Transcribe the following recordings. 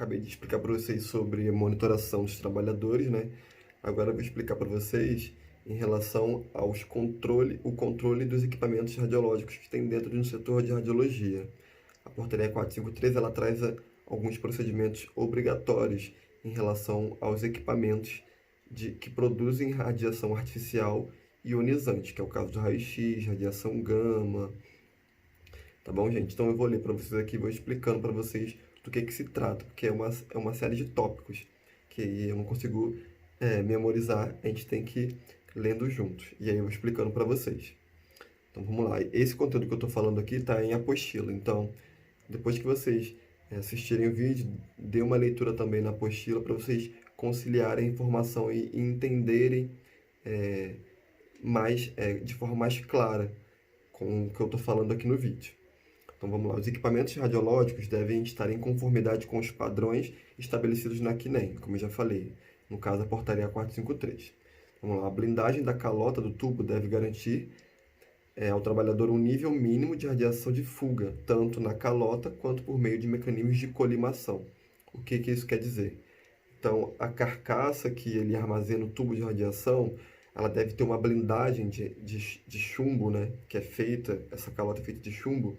acabei de explicar para vocês sobre a monitoração dos trabalhadores, né? Agora eu vou explicar para vocês em relação o controle dos equipamentos radiológicos que tem dentro de um setor de radiologia. A portaria 453 ela traz alguns procedimentos obrigatórios em relação aos equipamentos que produzem radiação artificial ionizante, que é o caso do raio-x, radiação gama. Tá bom, gente? Então eu vou ler para vocês aqui, vou explicando para vocês do que se trata, porque é uma série de tópicos que eu não consigo memorizar, a gente tem que ir lendo juntos. E aí eu vou explicando para vocês. Então vamos lá. Esse conteúdo que eu estou falando aqui está em apostila, então depois que vocês assistirem o vídeo, dê uma leitura também na apostila para vocês conciliarem a informação e entenderem de forma mais clara com o que eu estou falando aqui no vídeo. Então vamos lá, os equipamentos radiológicos devem estar em conformidade com os padrões estabelecidos na CNEM, como eu já falei, no caso a portaria 453. Vamos lá, a blindagem da calota do tubo deve garantir ao trabalhador um nível mínimo de radiação de fuga, tanto na calota quanto por meio de mecanismos de colimação. O que isso quer dizer? Então, a carcaça que ele armazena o tubo de radiação, ela deve ter uma blindagem de chumbo, né? Que é feita, essa calota é feita de chumbo,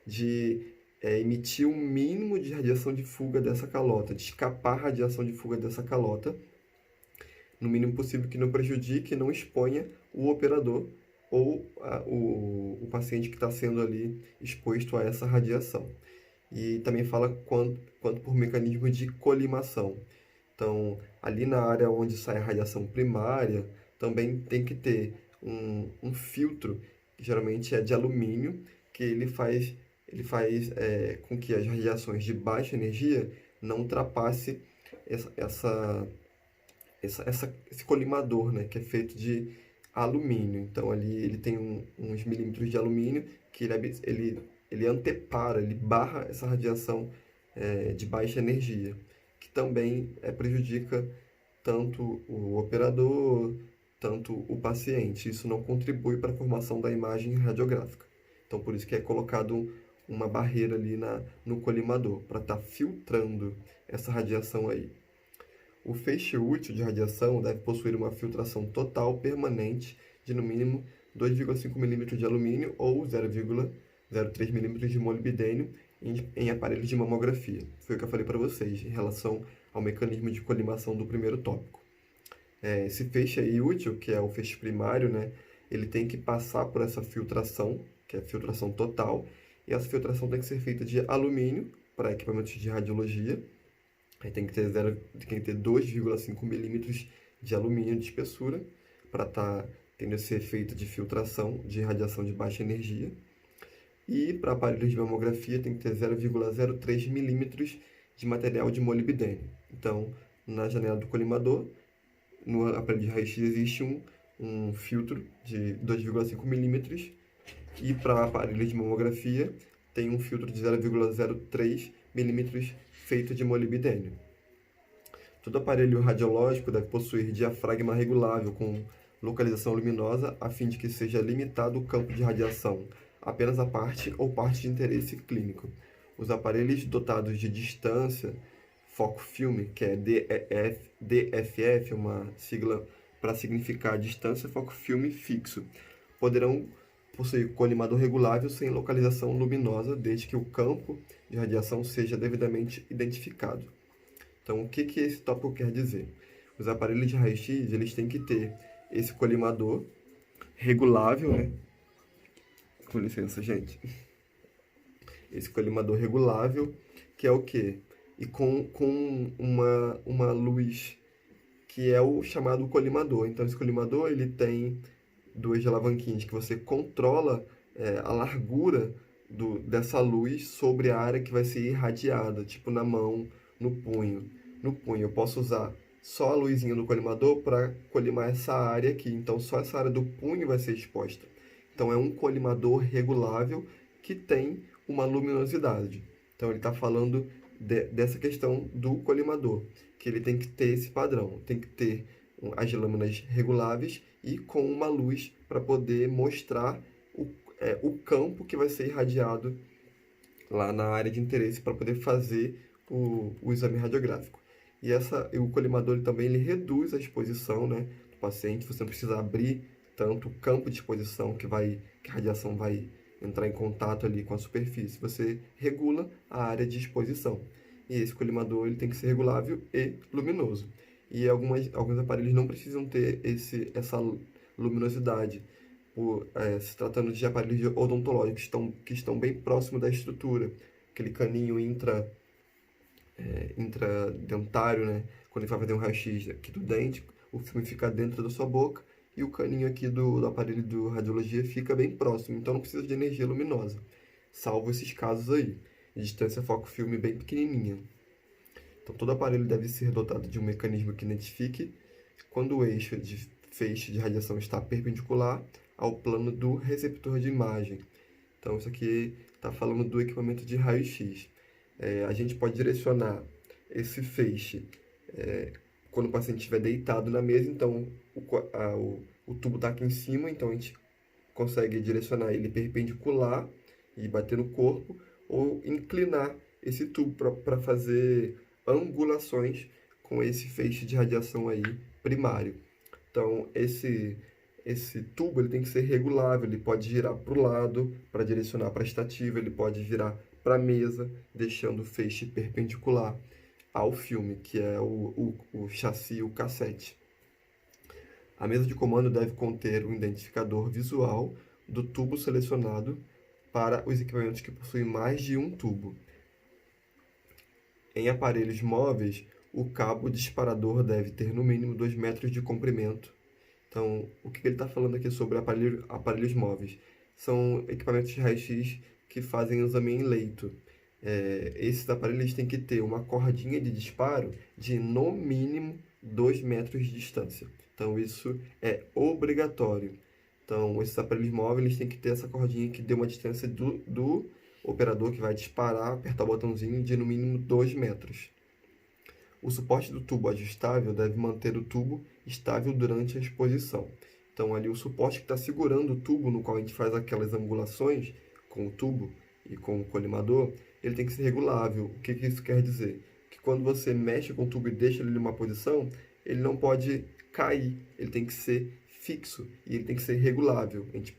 de emitir um mínimo de radiação de fuga dessa calota, de escapar a radiação de fuga dessa calota, no mínimo possível que não prejudique, não exponha o operador ou o paciente que está sendo ali exposto a essa radiação. E também fala quanto por mecanismo de colimação. Então, ali na área onde sai a radiação primária, também tem que ter um filtro, que geralmente é de alumínio, que ele faz com que as radiações de baixa energia não ultrapasse esse colimador, né, que é feito de alumínio. Então ali ele tem uns milímetros de alumínio que ele antepara, ele barra essa radiação de baixa energia, que também prejudica tanto o operador, tanto o paciente. Isso não contribui para a formação da imagem radiográfica. Então por isso que é colocado uma barreira ali no colimador, para estar filtrando essa radiação aí. O feixe útil de radiação deve possuir uma filtração total permanente de no mínimo 2,5 mm de alumínio ou 0,03 mm de molibdênio em aparelhos de mamografia. Foi o que eu falei para vocês em relação ao mecanismo de colimação do primeiro tópico. Esse feixe aí útil, que é o feixe primário, né, ele tem que passar por essa filtração, que é a filtração total, e essa filtração tem que ser feita de alumínio para equipamentos de radiologia. Aí tem que ter 2,5 milímetros de alumínio de espessura para estar tendo esse efeito de filtração de radiação de baixa energia. E para aparelhos de mamografia tem que ter 0,03 milímetros de material de molibdênio. Então, na janela do colimador, no aparelho de raio-x existe um filtro de 2,5 milímetros. E para aparelhos de mamografia tem um filtro de 0,03 milímetros feito de molibdênio. Todo aparelho radiológico deve possuir diafragma regulável com localização luminosa a fim de que seja limitado o campo de radiação apenas a parte ou parte de interesse clínico. Os aparelhos dotados de distância foco-filme, que é DFF, uma sigla para significar distância foco-filme fixo, poderão possuir colimador regulável sem localização luminosa, desde que o campo de radiação seja devidamente identificado. Então, o que esse tópico quer dizer? Os aparelhos de raio-x, eles têm que ter esse colimador regulável, né? Com licença, gente. Esse colimador regulável, que é o quê? E com uma luz, que é o chamado colimador. Então, esse colimador, ele tem duas alavanquinhas que você controla a largura dessa luz sobre a área que vai ser irradiada, tipo na mão, no punho. No punho eu posso usar só a luzinha do colimador para colimar essa área aqui, então só essa área do punho vai ser exposta. Então é um colimador regulável que tem uma luminosidade. Então ele está falando dessa questão do colimador, que ele tem que ter esse padrão, tem que ter as lâminas reguláveis e com uma luz para poder mostrar o campo que vai ser irradiado lá na área de interesse para poder fazer o exame radiográfico. E o colimador também ele reduz a exposição, né, do paciente. Você não precisa abrir tanto o campo de exposição que a radiação vai entrar em contato ali com a superfície. Você regula a área de exposição. E esse colimador ele tem que ser regulável e luminoso. E alguns aparelhos não precisam ter essa luminosidade, se tratando de aparelhos odontológicos que estão bem próximo da estrutura. Aquele caninho intradentário, né? Quando ele vai fazer um raio-x aqui do dente, o filme fica dentro da sua boca e o caninho aqui do aparelho de radiologia fica bem próximo, então não precisa de energia luminosa, salvo esses casos aí, de distância foco-filme bem pequenininha. Então todo aparelho deve ser dotado de um mecanismo que identifique quando o eixo de feixe de radiação está perpendicular ao plano do receptor de imagem. Então isso aqui está falando do equipamento de raio-x. A gente pode direcionar esse feixe quando o paciente estiver deitado na mesa, então o tubo está aqui em cima, então a gente consegue direcionar ele perpendicular e bater no corpo, ou inclinar esse tubo para fazer angulações com esse feixe de radiação aí primário. Então esse tubo ele tem que ser regulável, ele pode girar para o lado para direcionar para a estativa, ele pode virar para a mesa, deixando o feixe perpendicular ao filme, que é o chassi, o cassete. A mesa de comando deve conter um identificador visual do tubo selecionado para os equipamentos que possuem mais de um tubo. Em aparelhos móveis, o cabo disparador deve ter no mínimo 2 metros de comprimento. Então, o que ele está falando aqui sobre aparelhos móveis? São equipamentos de raio-x que fazem exame em leito. Esses aparelhos têm que ter uma cordinha de disparo de no mínimo 2 metros de distância. Então, isso é obrigatório. Então, esses aparelhos móveis têm que ter essa cordinha que dê uma distância do operador que vai disparar, apertar o botãozinho de no mínimo 2 metros. O suporte do tubo ajustável deve manter o tubo estável durante a exposição. Então, ali o suporte que está segurando o tubo, no qual a gente faz aquelas angulações com o tubo e com o colimador, ele tem que ser regulável. O que isso quer dizer? Que quando você mexe com o tubo e deixa ele em uma posição, ele não pode cair, ele tem que ser fixo e ele tem que ser regulável. A gente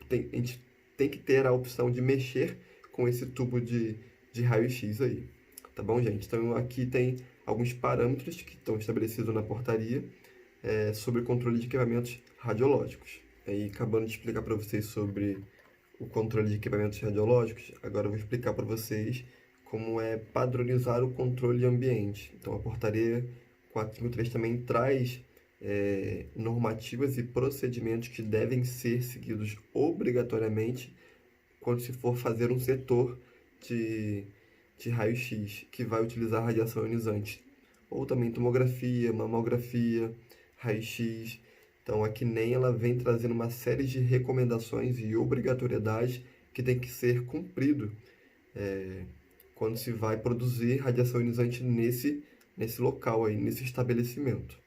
tem que ter a opção de mexer com esse tubo de raio-x aí. Tá bom, gente? Então, aqui tem alguns parâmetros que estão estabelecidos na portaria sobre o controle de equipamentos radiológicos. Aí, acabando de explicar para vocês sobre o controle de equipamentos radiológicos, agora eu vou explicar para vocês como é padronizar o controle ambiente. Então, a portaria 453 também traz normativas e procedimentos que devem ser seguidos obrigatoriamente quando se for fazer um setor de raio-x que vai utilizar radiação ionizante, ou também tomografia, mamografia, raio-x. Então, a CNEM ela vem trazendo uma série de recomendações e obrigatoriedades que tem que ser cumprido quando se vai produzir radiação ionizante nesse local aí, nesse estabelecimento.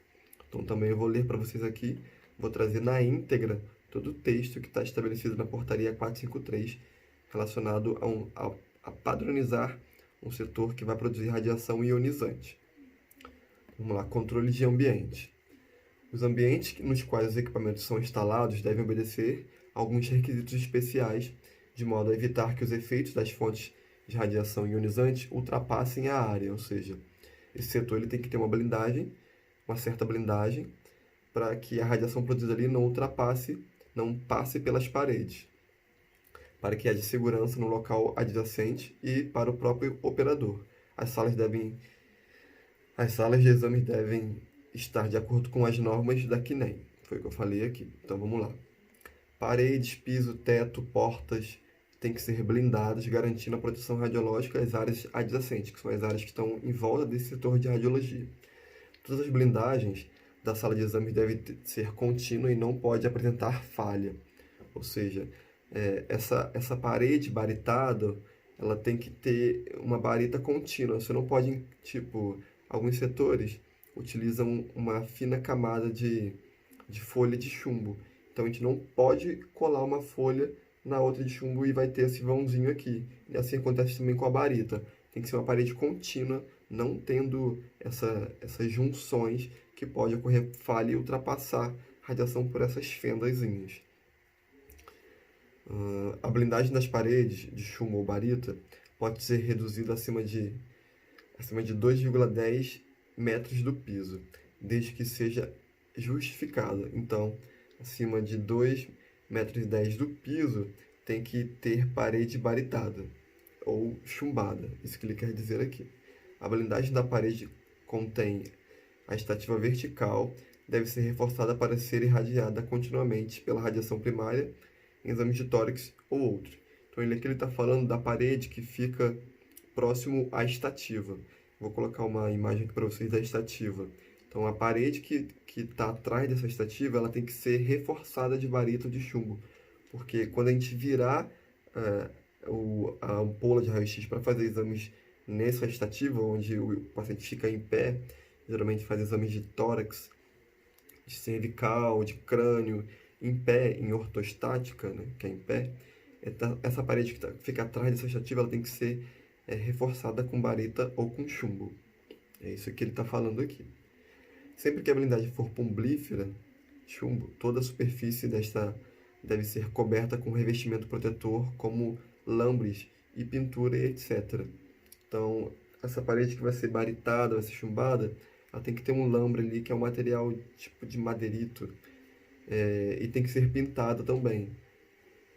Então, também eu vou ler para vocês aqui, vou trazer na íntegra todo o texto que está estabelecido na portaria 453 relacionado a padronizar um setor que vai produzir radiação ionizante. Vamos lá, controle de ambiente. Os ambientes nos quais os equipamentos são instalados devem obedecer a alguns requisitos especiais, de modo a evitar que os efeitos das fontes de radiação ionizante ultrapassem a área, ou seja, esse setor ele tem que ter uma certa blindagem, para que a radiação produzida ali não passe pelas paredes, para que haja segurança no local adjacente e para o próprio operador. As salas de exame devem estar de acordo com as normas da CNEM. Foi o que eu falei aqui. Então vamos lá. Paredes, piso, teto, portas têm que ser blindadas, garantindo a proteção radiológica às áreas adjacentes, que são as áreas que estão em volta desse setor de radiologia. Todas as blindagens da sala de exame devem ser contínuas e não pode apresentar falha. Ou seja, essa parede baritada, ela tem que ter uma barita contínua. Você não pode, alguns setores utilizam uma fina camada de folha de chumbo. Então, a gente não pode colar uma folha na outra de chumbo e vai ter esse vãozinho aqui. E assim acontece também com a barita. Tem que ser uma parede contínua não tendo essas junções que pode ocorrer falha e ultrapassar radiação por essas fendazinhas. A blindagem das paredes de chumbo ou barita pode ser reduzida acima de 2,10 metros do piso, desde que seja justificada. Então, acima de 2,10 metros do piso, tem que ter parede baritada ou chumbada. Isso que ele quer dizer aqui. A blindagem da parede contém a estativa vertical, deve ser reforçada para ser irradiada continuamente pela radiação primária em exames de tórax ou outro. Então, aqui ele está falando da parede que fica próximo à estativa. Vou colocar uma imagem aqui para vocês da estativa. Então, a parede que está atrás dessa estativa, ela tem que ser reforçada de barito ou de chumbo, porque quando a gente virar a ampola de raio-x para fazer exames nessa estativa, onde o paciente fica em pé, geralmente faz exames de tórax, de cervical, de crânio, em pé, em ortostática, né, que é em pé. Essa parede que fica atrás dessa estativa, ela tem que ser reforçada com barita ou com chumbo. É isso que ele está falando aqui. Sempre que a blindagem for pomblífera, chumbo, toda a superfície desta deve ser coberta com revestimento protetor, como lambres e pintura, etc. Então, essa parede que vai ser baritada, vai ser chumbada, ela tem que ter um lambre ali, que é um material tipo de madeirito, e tem que ser pintada também,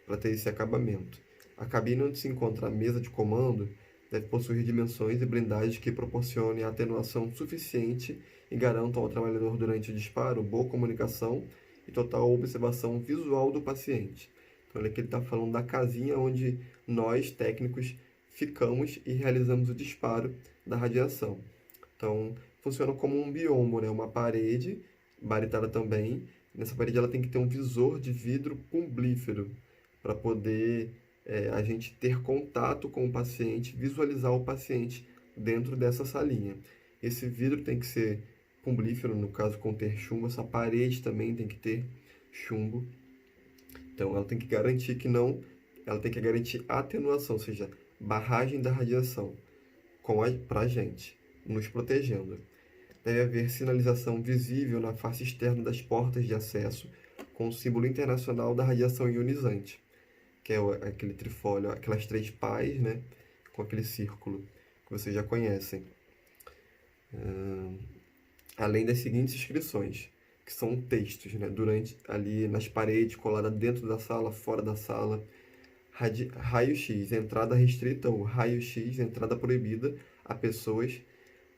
para ter esse acabamento. A cabine onde se encontra a mesa de comando deve possuir dimensões e blindagens que proporcionem atenuação suficiente e garantam ao trabalhador durante o disparo boa comunicação e total observação visual do paciente. Então, olha que ele está falando da casinha onde nós, técnicos, ficamos e realizamos o disparo da radiação. Então, funciona como um biomo, né? Uma parede baritada também. Nessa parede ela tem que ter um visor de vidro pomblífero para poder a gente ter contato com o paciente, visualizar o paciente dentro dessa salinha. Esse vidro tem que ser pomblífero, no caso conter chumbo. Essa parede também tem que ter chumbo. Então ela tem que garantir ela tem que garantir atenuação, ou seja, barragem da radiação para a gente, nos protegendo. Deve haver sinalização visível na face externa das portas de acesso com o símbolo internacional da radiação ionizante, que é aquele trifólio, aquelas 3 pás, né, com aquele círculo que vocês já conhecem. Além das seguintes inscrições, que são textos, né, durante ali nas paredes, colada dentro da sala, fora da sala. Raio-X, entrada restrita ou raio-X, entrada proibida a pessoas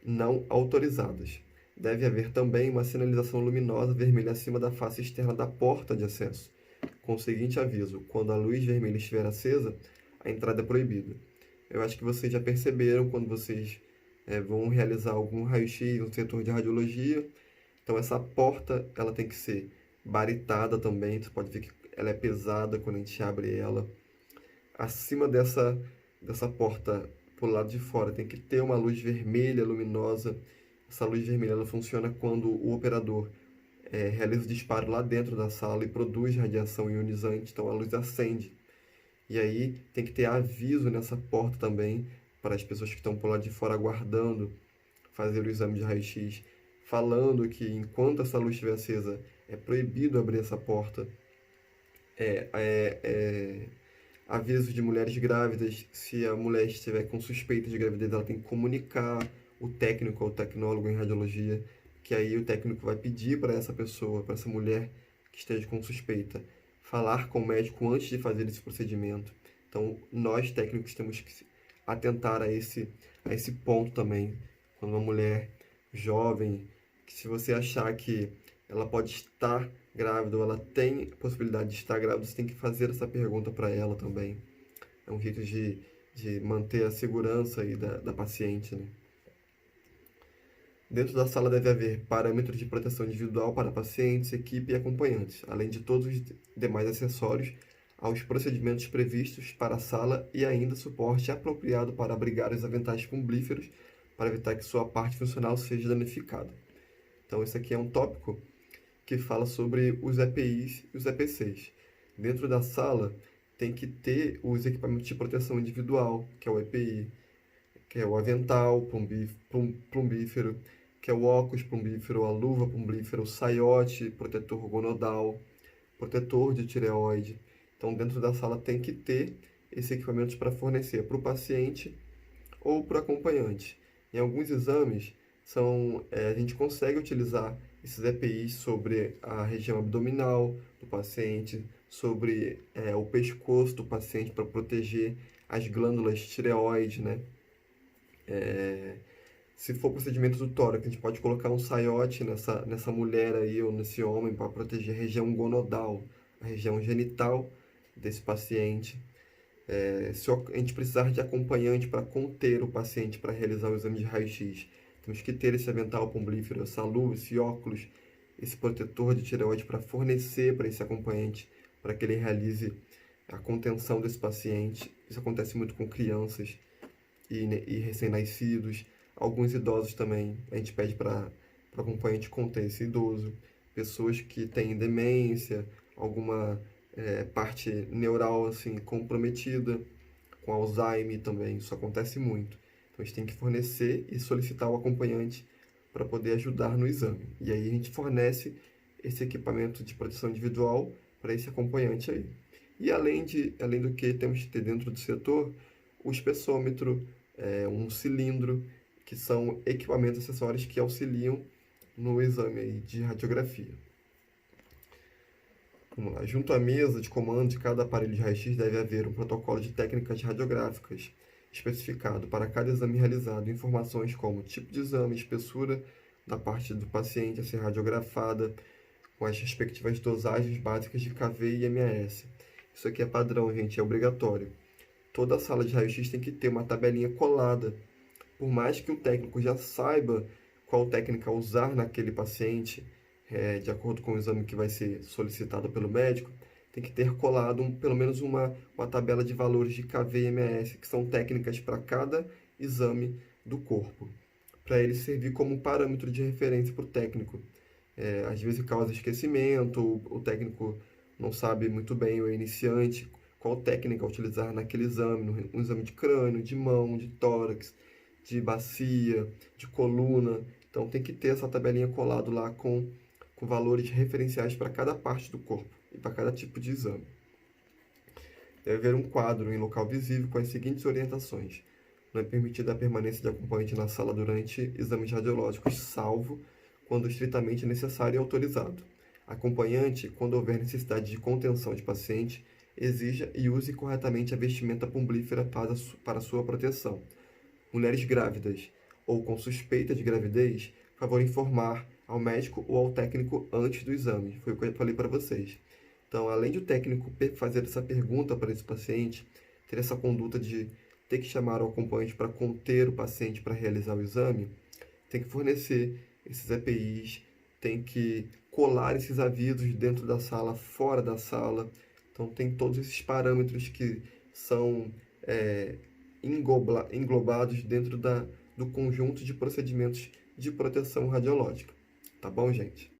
não autorizadas. Deve haver também uma sinalização luminosa vermelha acima da face externa da porta de acesso, com o seguinte aviso: quando a luz vermelha estiver acesa, a entrada é proibida. Eu acho que vocês já perceberam quando vocês vão realizar algum raio-x no setor de radiologia. Então essa porta ela tem que ser baritada também. Você pode ver que ela é pesada quando a gente abre ela. Acima dessa porta, pro lado de fora, tem que ter uma luz vermelha luminosa. Essa luz vermelha ela funciona quando o operador realiza o disparo lá dentro da sala e produz radiação ionizante, então a luz acende. E aí tem que ter aviso nessa porta também para as pessoas que estão por lá de fora aguardando fazer o exame de raio-x, falando que enquanto essa luz estiver acesa é proibido abrir essa porta. Avisos de mulheres grávidas: se a mulher estiver com suspeita de gravidez, ela tem que comunicar o técnico ou o tecnólogo em radiologia, que aí o técnico vai pedir para essa pessoa, para essa mulher que esteja com suspeita, falar com o médico antes de fazer esse procedimento. Então, nós técnicos temos que atentar a esse ponto também. Quando uma mulher jovem, que se você achar que ela pode estar grávida ou ela tem possibilidade de estar grávida, você tem que fazer essa pergunta para ela também. É um jeito de manter a segurança aí da paciente, né? Dentro da sala deve haver parâmetros de proteção individual para pacientes, equipe e acompanhantes, além de todos os demais acessórios aos procedimentos previstos para a sala e ainda suporte apropriado para abrigar os aventais pomblíferos para evitar que sua parte funcional seja danificada. Então, esse aqui é um tópico que fala sobre os EPIs e os EPCs. Dentro da sala tem que ter os equipamentos de proteção individual, que é o EPI, que é o avental plumbífero, que é o óculos plumbífero, a luva plumbífera, o saiote, protetor gonodal, protetor de tireoide. Então, dentro da sala tem que ter esses equipamentos para fornecer para o paciente ou para o acompanhante. Em alguns exames, a gente consegue utilizar esses EPIs sobre a região abdominal do paciente, sobre o pescoço do paciente para proteger as glândulas tireoide, né? Se for procedimento do tórax, a gente pode colocar um saiote nessa mulher aí ou nesse homem para proteger a região gonodal, a região genital desse paciente. Se a gente precisar de acompanhante para conter o paciente para realizar o exame de raio-x, temos que ter esse avental plumbífero, essa luva, esse óculos, esse protetor de tireoide para fornecer para esse acompanhante, para que ele realize a contenção desse paciente. Isso acontece muito com crianças e recém-nascidos. Alguns idosos também, a gente pede para o acompanhante conter esse idoso. Pessoas que têm demência, alguma parte neural assim comprometida, com Alzheimer também, isso acontece muito. Então a gente tem que fornecer e solicitar o acompanhante para poder ajudar no exame. E aí a gente fornece esse equipamento de proteção individual para esse acompanhante aí. E além do que temos que ter dentro do setor, o espessômetro, um cilindro, que são equipamentos acessórios que auxiliam no exame aí de radiografia. Vamos lá. Junto à mesa de comando de cada aparelho de raio-x deve haver um protocolo de técnicas radiográficas especificado para cada exame realizado, informações como tipo de exame, espessura da parte do paciente a ser radiografada, com as respectivas dosagens básicas de kV e mAs. Isso aqui é padrão, gente, é obrigatório. Toda sala de raio-x tem que ter uma tabelinha colada. Por mais que o técnico já saiba qual técnica usar naquele paciente, de acordo com o exame que vai ser solicitado pelo médico, tem que ter colado pelo menos uma tabela de valores de kV e mAs, que são técnicas para cada exame do corpo, para ele servir como parâmetro de referência para o técnico. Às vezes causa esquecimento, o técnico não sabe muito bem, o iniciante, qual técnica utilizar naquele exame, um exame de crânio, de mão, de tórax, de bacia, de coluna. Então tem que ter essa tabelinha colado lá com valores referenciais para cada parte do corpo e para cada tipo de exame. Deve haver um quadro em local visível com as seguintes orientações. Não é permitida a permanência de acompanhante na sala durante exames radiológicos, salvo quando estritamente necessário e autorizado. Acompanhante, quando houver necessidade de contenção de paciente, exija e use corretamente a vestimenta plumbífera para sua proteção. Mulheres grávidas ou com suspeita de gravidez, favor informar ao médico ou ao técnico antes do exame. Foi o que eu falei para vocês. Então, além de o técnico fazer essa pergunta para esse paciente, ter essa conduta de ter que chamar o acompanhante para conter o paciente para realizar o exame, tem que fornecer esses EPIs, tem que colar esses avisos dentro da sala, fora da sala. Então, tem todos esses parâmetros que são englobados dentro do conjunto de procedimentos de proteção radiológica. Tá bom, gente?